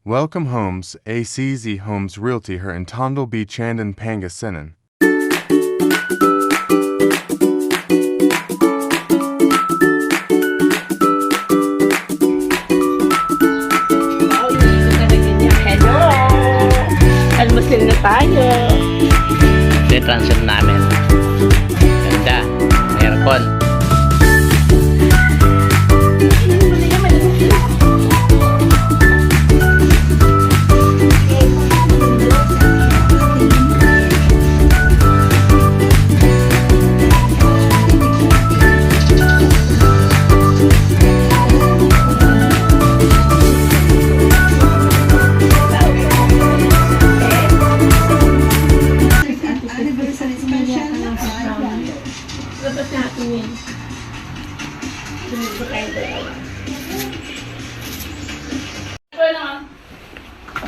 Welcome Homes, ACZ Homes Realty her in Tondo Beach and in Pangasinan. Hello! Almusal na tayo. Ito yung transfer namin. Ganda. Aircon. Dapat natin yun. Sumibot tayo dalawa.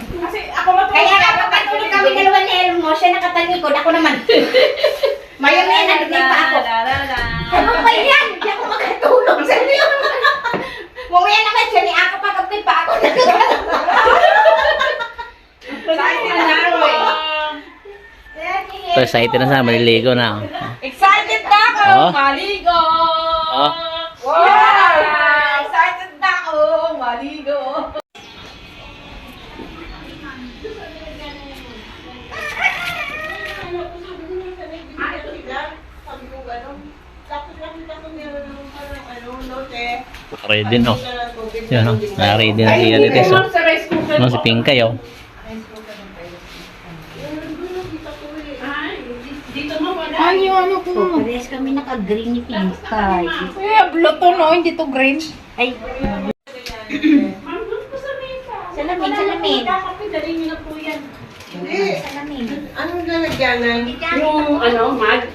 Kasi ako matulog. Kaya kapag matulog kami dalawa ni Elmo, siya nakatalikod, ako naman. Maya-maya narinig pa ako. Ano ba yan? Hindi ako makatulog sa iyo. Mamaya naman siya ni ako pagkapi pa ako. Ito, excited na sa maliligo na. Excited na ako! Oh. Maligo! Oh. Wow! Excited na ako! Maligo! Ready no. Yan o. Na-ready na siya dito. So, Sa rice cooker si Pinkay o. Dito mo wala. Ano yung ano ko? Parehas kami naka-green ni Pinkay. Blue to no, hindi to green. Ay, salamin, salamin. Dali niyo na po yan. Salamin. Anong lalagyanan? Yung ano, mag.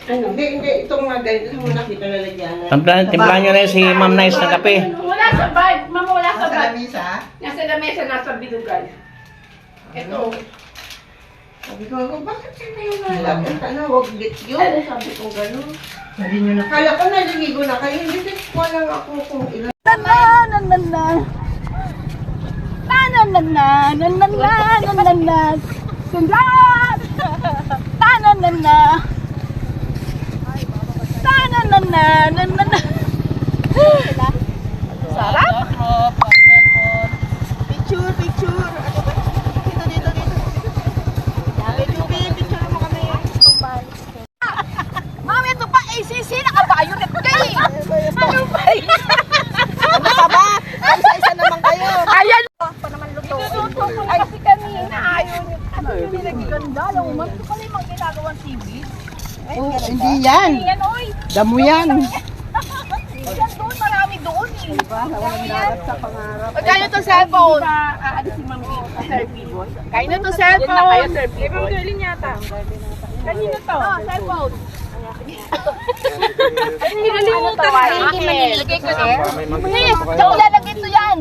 Ano? Hindi, itong mga ganito mo nakita lalagyanan. Timplahan nyo na si Ma'am Nice ng kape. Wala sa bag. Mama, wala sa Sa bag. lamisa? Nasa lamesa, nasa bidugan. Ito. Sabi ko, bakit siya na yung nalagyan? Ano, wag bit yun. Sabi ko gano'n. Sabi niyo na. Kala ko naliligo na kayo. Hindi ko lang ako kung ilan. Mami, ito pa ACC, naka-violet ka eh! Ano ba yun? Ano ka ba? Ang isa naman kayo! Ayan! Pa naman luto. Ay, kasi kanina, ayaw niyo. Ano yung nilagiganda? Alam mo, mas ito pala yung mga ginagawang TV. Oh, hindi yan. Ayan, oy! Damo yan. Ayan doon, marami doon eh. Diba? Walang narap sa pangarap. Pagkano to cellphone? Aalis si Mami sa Sir Boy. Kaya na to cellphone. Kayo Sir Boy. Ibang galing yata. Kanino to? Oh, cellphone. Ay, nilalimutan na. Hindi manilagay ko sir. Hindi, saan ilalagay ito yan?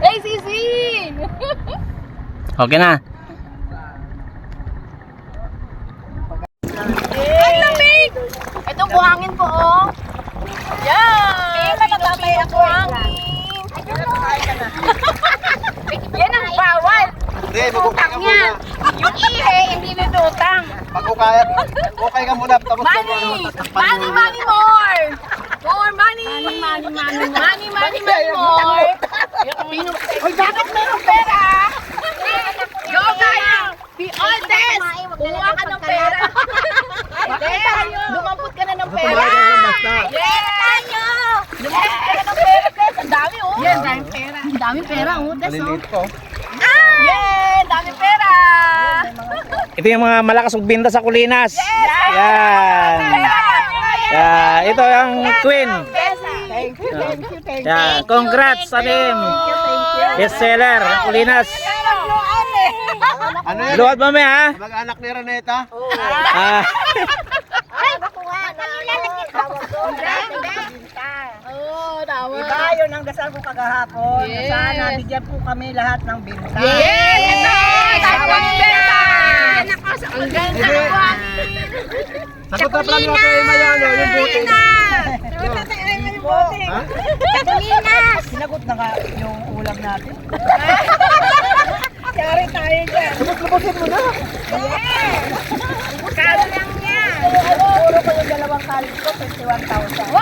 ACC! Okay na. Ang lamig! Ito buhangin po, oh. Yan! Pinagtatay ang buhangin. Yan ang bawal. Hindi, Utang yan. Yung ihe, hindi nilutang. Mag-ukay ka muna. Tapos Money! Money, money, more! More money! Money, money, money, money, money, more! Uy, bakit meron pera? Go, tayo! Be honest! Kuha ka ng pera! Dumampot ka na ng pera! Yes! Tayo! Dumampot ka na ng pera, Tess! Ang dami, oh! Yan, daming pera. Ang daming pera, oh, Tess, oh! Maliliit ko. Yeah! Daming pera! Ito yung mga malakas magbinta sa Kulinas. Yan. Yeah, ito ang twin. Thank you, thank you, thank you. Yeah, congrats sa team. Best seller, Kulinas. Ano yan? Luwad mo ha? Mag-anak ni Reneta? Ah. Ay, bakuha. Nilalagay ka. Oh, salamat. Iba yun ang dasal ko kagahapon. Yes. Sana bigyan po kami lahat ng binta. Yes! Ang ganda! Ang ganda! Sagot na plan natin yung mayano, yung buting. Kadulinas! Sinagot na nga yung ulam natin. Yari tayo dyan. Lubos-lubosin mo na. Kalo lang yan. Puro ko yung dalawang kalit ko, 51,000. Wow!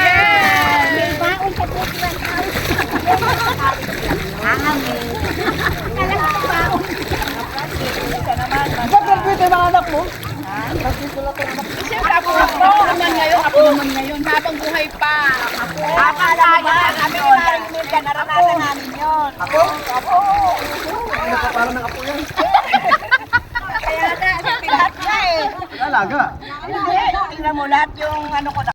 Yes! May baon sa 51,000. Amin. Alam ko baon. Isa naman. Bakit dito yung mga anak mo? Siyempre, ako naman ngayon. Habang buhay pa. Akala mo ba? Kami ni Maring Milka, naranasan namin yun. Ako? Parang ng apo yan. Kaya na, lahat na eh. Alaga. Hindi, tingnan mo lahat yung ano ko na.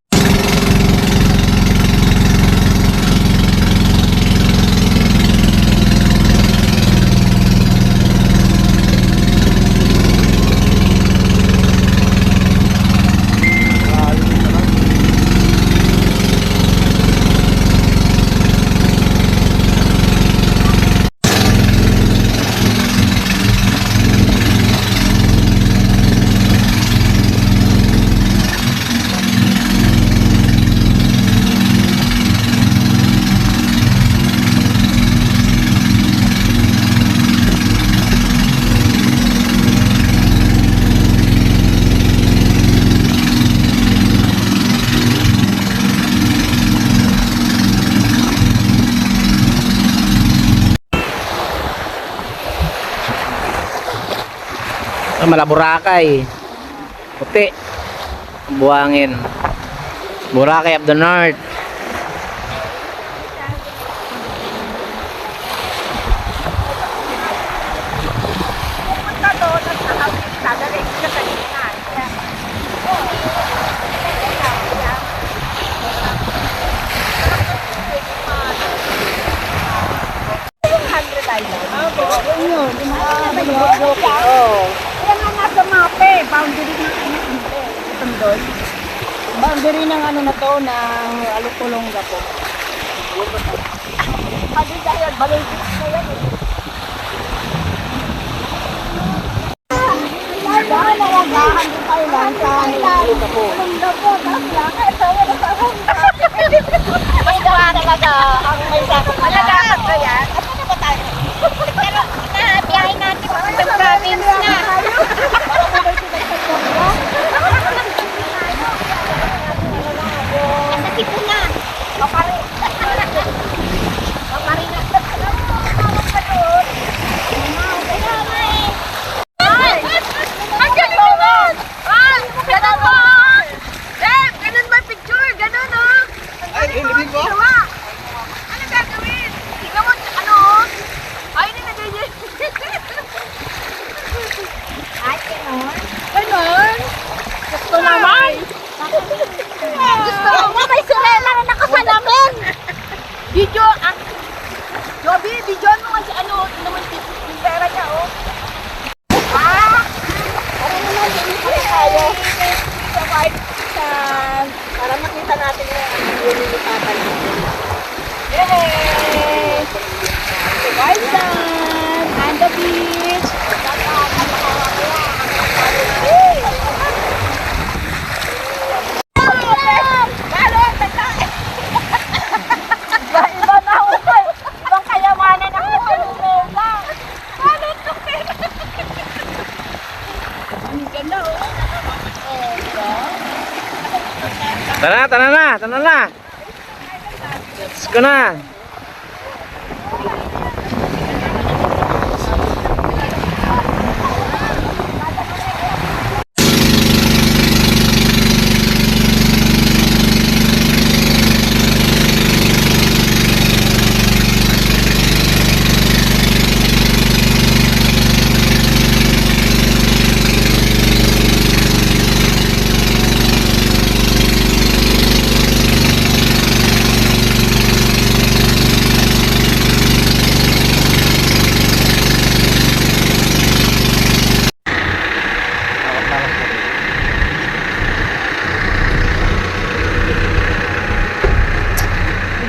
Malaburakay. Puti. Buhangin. Boracay of the North. Pupunta doon at nakawin ka, galing ka sa gitnaan. Yung 100 Island. Yun. Kaya nga nasa mapa eh. Boundary ng ano dito. Itong doon. Boundary ng ano na to, ng Alupulongga po. Pati dahil, baligis na yan eh. Dahil nalagahan din tayo lang sa Alupulongga po. Tapos lang, ito, wala sa hangga. May dawa talaga ang may sakot. Malagahan ba yan? Ano na ba tayo? Pero biyahe natin sa province na. Nasa Tipuna. Kapari. Kapari na. Tawag pa doon. Ay! Ang galing naman! Ay! Ganun mo! Ganun ba picture? Ganun oh! Ay, hindi ko. Ginawa! Ano gagawin? Tingnan mo, ano? Ay, nilagay niya. Ay, gano'n. Ganon? Gusto naman! Gusto mo? May surela na nakasalamin. Video, Joby, video mo kasi ano, naman yung pera niya, oh. Ano naman, hindi pa tayo. Sa white sand. Para makita natin yung nilipatan natin. Yay! White sand and the beach. Iba na ako. Ibang kayamanan ako. Balot ng pera. Ang ganda, oh. Tara na. Let's go na.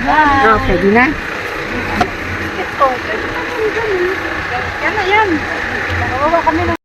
Ah, pwede na. Yan na yan. Nakuha kami ng